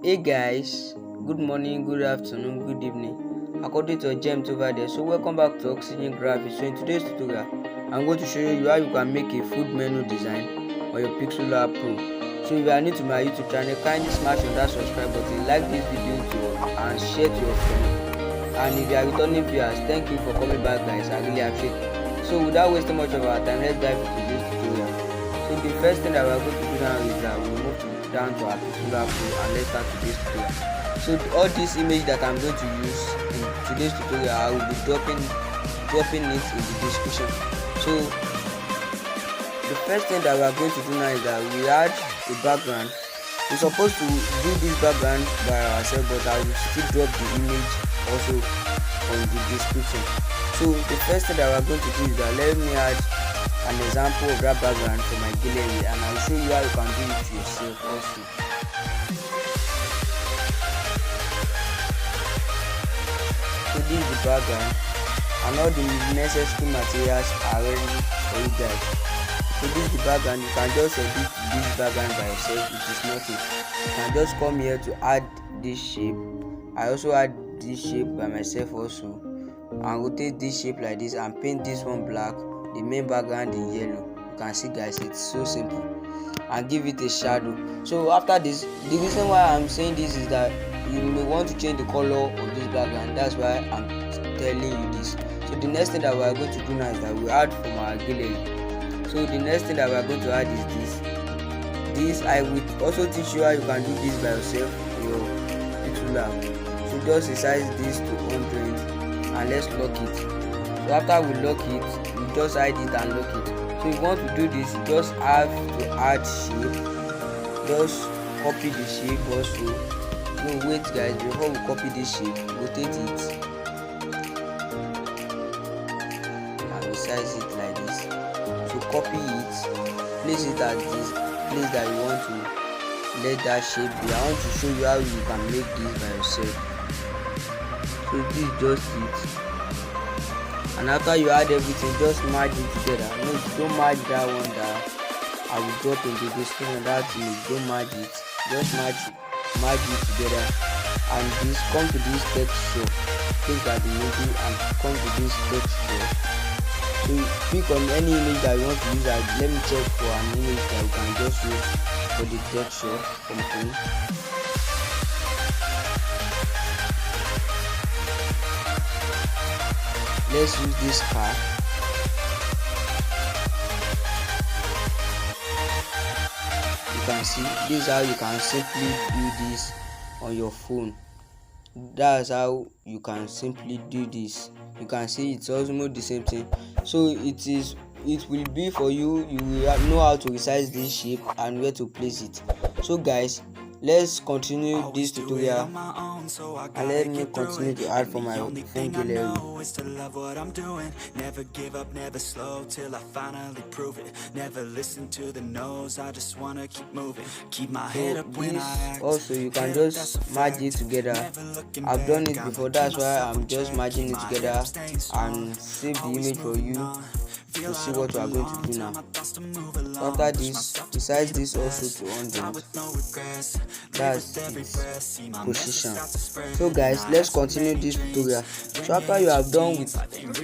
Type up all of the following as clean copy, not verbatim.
Hey guys, good morning, good afternoon, good evening, according to your gems over there. So welcome back to Oxygen Graphics. So in today's tutorial, I'm going to show you how you can make a food menu design on your Pixellab Pro. So if you are new to my YouTube channel, kindly smash on that subscribe button, like this video and share to your friends. And if you are returning viewers, thank you for coming back guys, I really appreciate it. So without wasting much of our time, let's dive into this tutorial. So the first thing that we are going to do now is that we move down to our Pixellab Pro and let's start today's tutorial. So all this image that I'm going to use in today's tutorial, I will be dropping it in the description. So the first thing that we are going to do now is that we add a background. We're supposed to do this background by ourselves, but I will still drop the image also on the description. So the first thing that we are going to do is that let me add an example of that background for my gallery, and I'll show you how you can do it yourself also. So this is the background and all the necessary materials are ready for you guys. So this is the background. You can just edit this background by yourself. It is nothing. You can just come here to add this shape. I also add this shape by myself also, and rotate this shape like this and paint this one black, the main background in yellow. You can see guys, it's so simple, and give it a shadow. So after this, the reason why I'm saying this is that you may want to change the color of this background. That's why I'm telling you this. So the next thing that we are going to do now is that we add from our gallery. So the next thing that we are going to add is this I will also teach you how you can do this by yourself in your Pixellab. So just resize this to 100 and let's lock it. So after we lock it, we just hide it and lock it. So if you want to do this, you just have to add shape. Just copy the shape also. No, wait guys, before we copy this shape, rotate it and resize it like this. So copy it, place it at this place that you want to let that shape be. I want to show you how you can make this by yourself. So this is just it. And after you add everything, just merge it together. No, don't merge that one that I will drop in the description. That image, don't merge it. Just merge it together. And this, come to this texture. Click at the middle and come to this texture. So pick on any image that you want to use. Let me check for an image that you can just use for the texture something. Let's use this car. You can see this is how you can simply do this on your phone. That's how you can simply do this. You can see it's almost the same thing. So it will be for you. You will know how to resize this shape and where to place it. So guys, let's continue this tutorial and let me continue to add for my phone gallery. Never give up, never slow till I finally prove it. Never listen to the no's, I just wanna keep moving. Keep my head up when I act. Also, you can just merge it together. I've done it before, that's why I'm just merging it together and save the image for you to see what we are going to do now. After this, resize this also to 100. That's its position. So guys, let's continue this tutorial. So after you have done with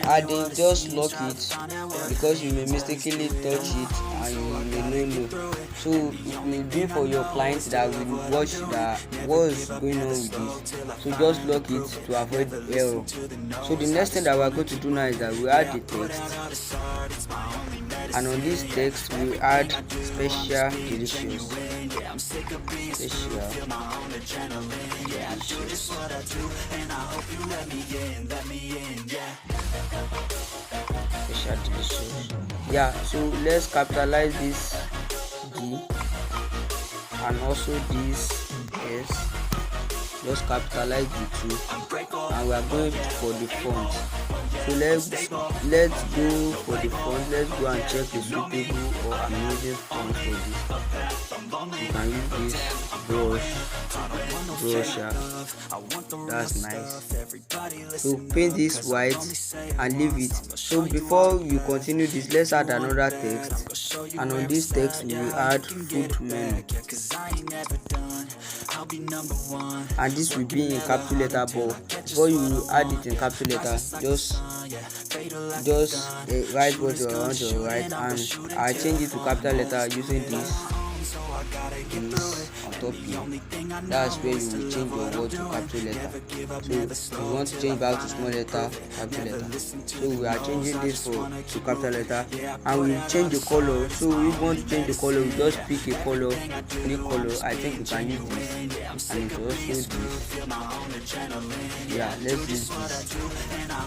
adding, just lock it, because you may mistakenly touch it and you may not know. So it will be for your clients that will watch that what's going on with this. So just lock it to avoid error. So the next thing that we are going to do now is that we add the text, and on this text we add special delicious. Yeah, so let's capitalize this D and also this S. Just capitalize the two, and we are going for the font. So let's go for the font. Let's go and check the suitable or amazing font for this. You can use this brush. That's nice. So paint this white and leave it. So before you continue this, let's add another text, and on this text we will add food menu. I'll be number one. and this will be in capital letter, but before you add it in capital letter, just write what you want to write, and I change it to capital letter using this on top here. That's where you will change your word to capital letter. So you want to change back to small letter, capital letter. So we are changing this to capital letter, and we change the color. So if we want to change the color, we just pick a color, any color. I think we can use this, and it also this. Yeah, let's use this.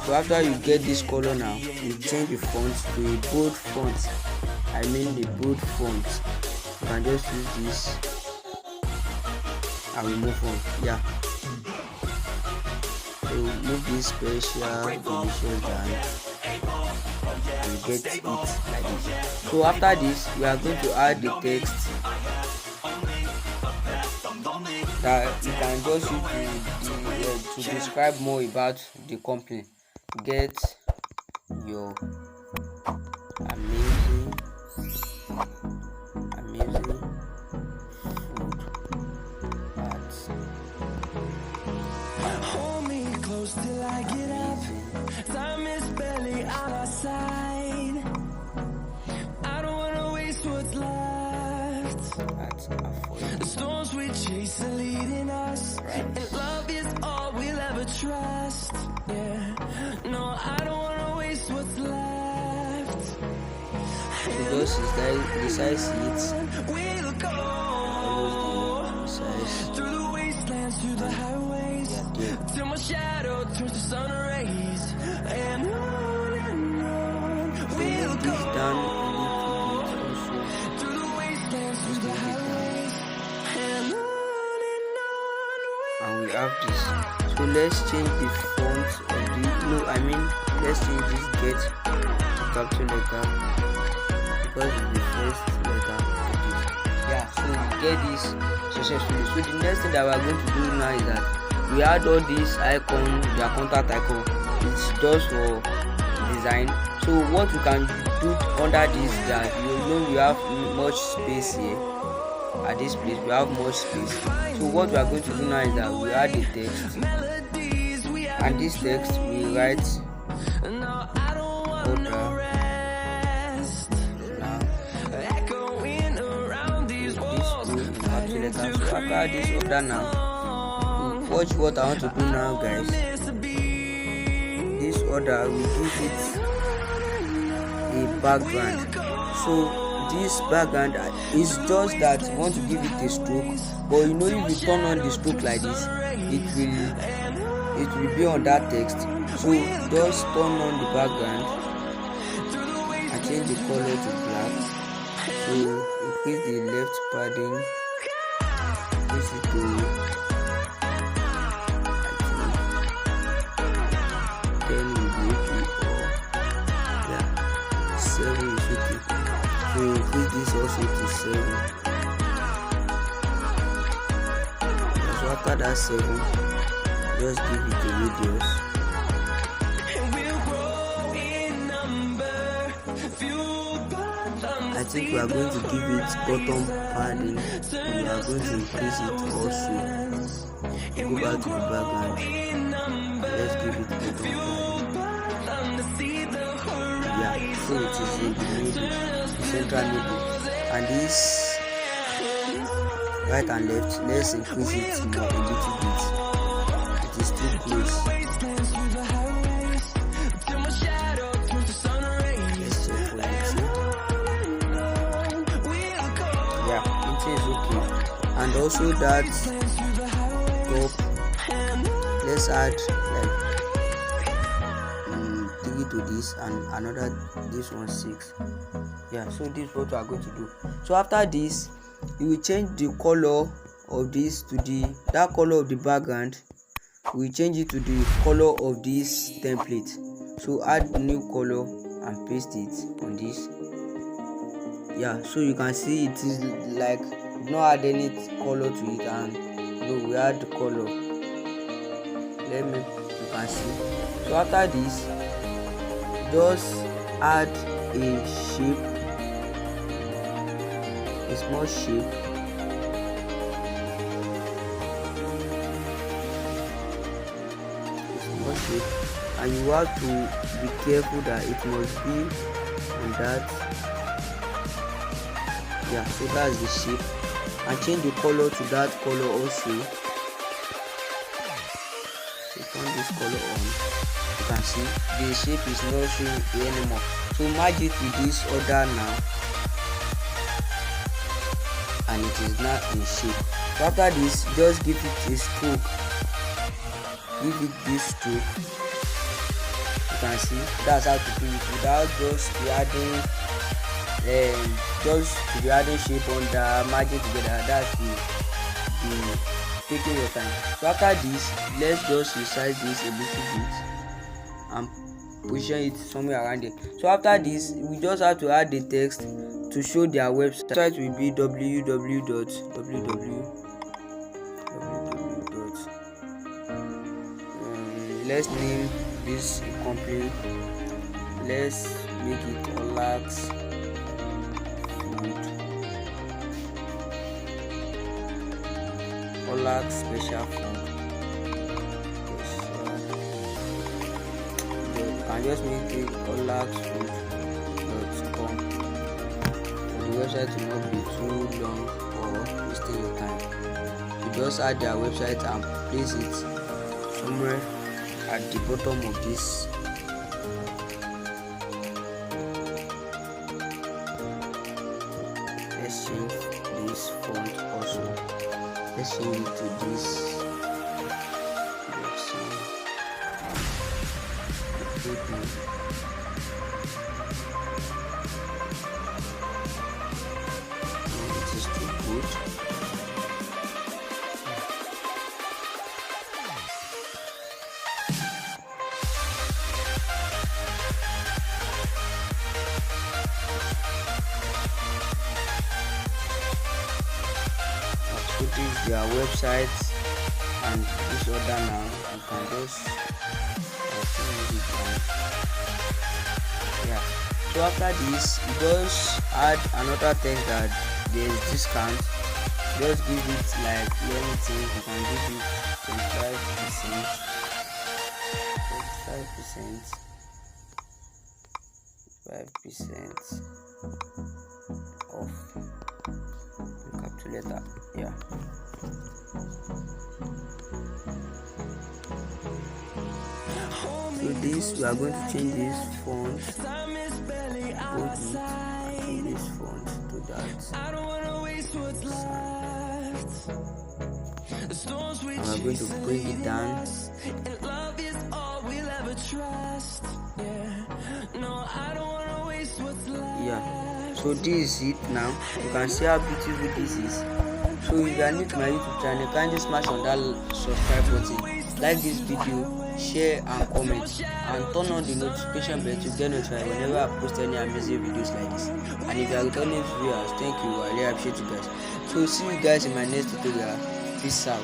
So after you get this color now, you change the font to a bold font. I mean the bold font. You can just use this and we move on. Yeah, so move this special delicious down and get it like this. So after this, we are going to add the text that you can just use to describe more about the company. Get your amazing food at Hold me close till I get up. Time is barely on our side. I don't wanna waste what's left. The storms we chase are leading us, and love is all we'll ever trust. Yeah, no, I don't wanna waste what's left. So just resize it. We'll go through the wastelands, through the highways, till my shadow turns to sun rays, and on we'll go. Through the wastelands, through the highways, and and we have this. So let's change the font of the let's change this get to capital letter, because it's the first letter of this. Yeah, so we get this successfully. So the next thing that we are going to do now is that we add all these icon, their contact icon. It's just for design. So what we can do under this, that we have much space here. At this place we have much space. So what we are going to do now is that we add the text, and this text we write order. So after this order now, watch what I want to do now, guys. This order will give it a background. So this background is just that you want to give it a stroke, but if you turn on the stroke like this, it will be on that text. So just turn on the background and change the color to black. So increase the left padding, increase it to 10 will be okay, or 7 is okay. So increase this also to 7. So after that 7, just give it a radius. I think we are going to give it bottom padding. We are going to increase it also. Go back to the background. Let's give it bottom padding. Yeah, so it is in the middle, the central middle. And this right and left, let's increase it more a little bit. It is too close. And also that top, let's add like 3 to this, and another this one 6. Yeah, so this is what we are going to do. So after this, you will change the color of this to that color of the background. We change it to the color of this template. So add new color and paste it on this. Yeah, so you can see it is like not add any color to it, and we add the color. You can see. So after this, just add a shape, a small shape, and you have to be careful that it must be on that. Yeah, so that's the shape, and change the color to that color also. So turn this color on. You can see the shape is not showing here anymore, so merge it with this other now, and it is now in shape. So after this, just give it a stroke. Give it this stroke. You can see that's how to do it without just adding shape on the margin together. That's the taking your time. So after this, let's just resize this a little bit and position it somewhere around it. So after this, we just have to add the text to show their website. The website will be www. Let's name this company. Let's make it Olax Food. Olax Special Food. You can just make it olaxfood.com. The website will not be too long or wasting your time. You just add their website and place it somewhere at the bottom of this. Let's change this font also. Let's change it to this. It is too good. So this is their website, and this other now you can just yeah. So after this, you just add another text that there is discount. Just give it like anything. You can give it 25%, 5% off. Calculator, yeah. So this, we are going to change this font. Change this font to that. And we are going to bring it down. Yeah. So this is it now. You can see how beautiful this is. So if you are new to my YouTube channel, kindly smash on that subscribe button, like this video, share and comment, and turn on the notification bell to get notified whenever I post any amazing videos like this. And if you are returning viewers, thank you. I really appreciate you guys. So see you guys in my next tutorial. Peace out.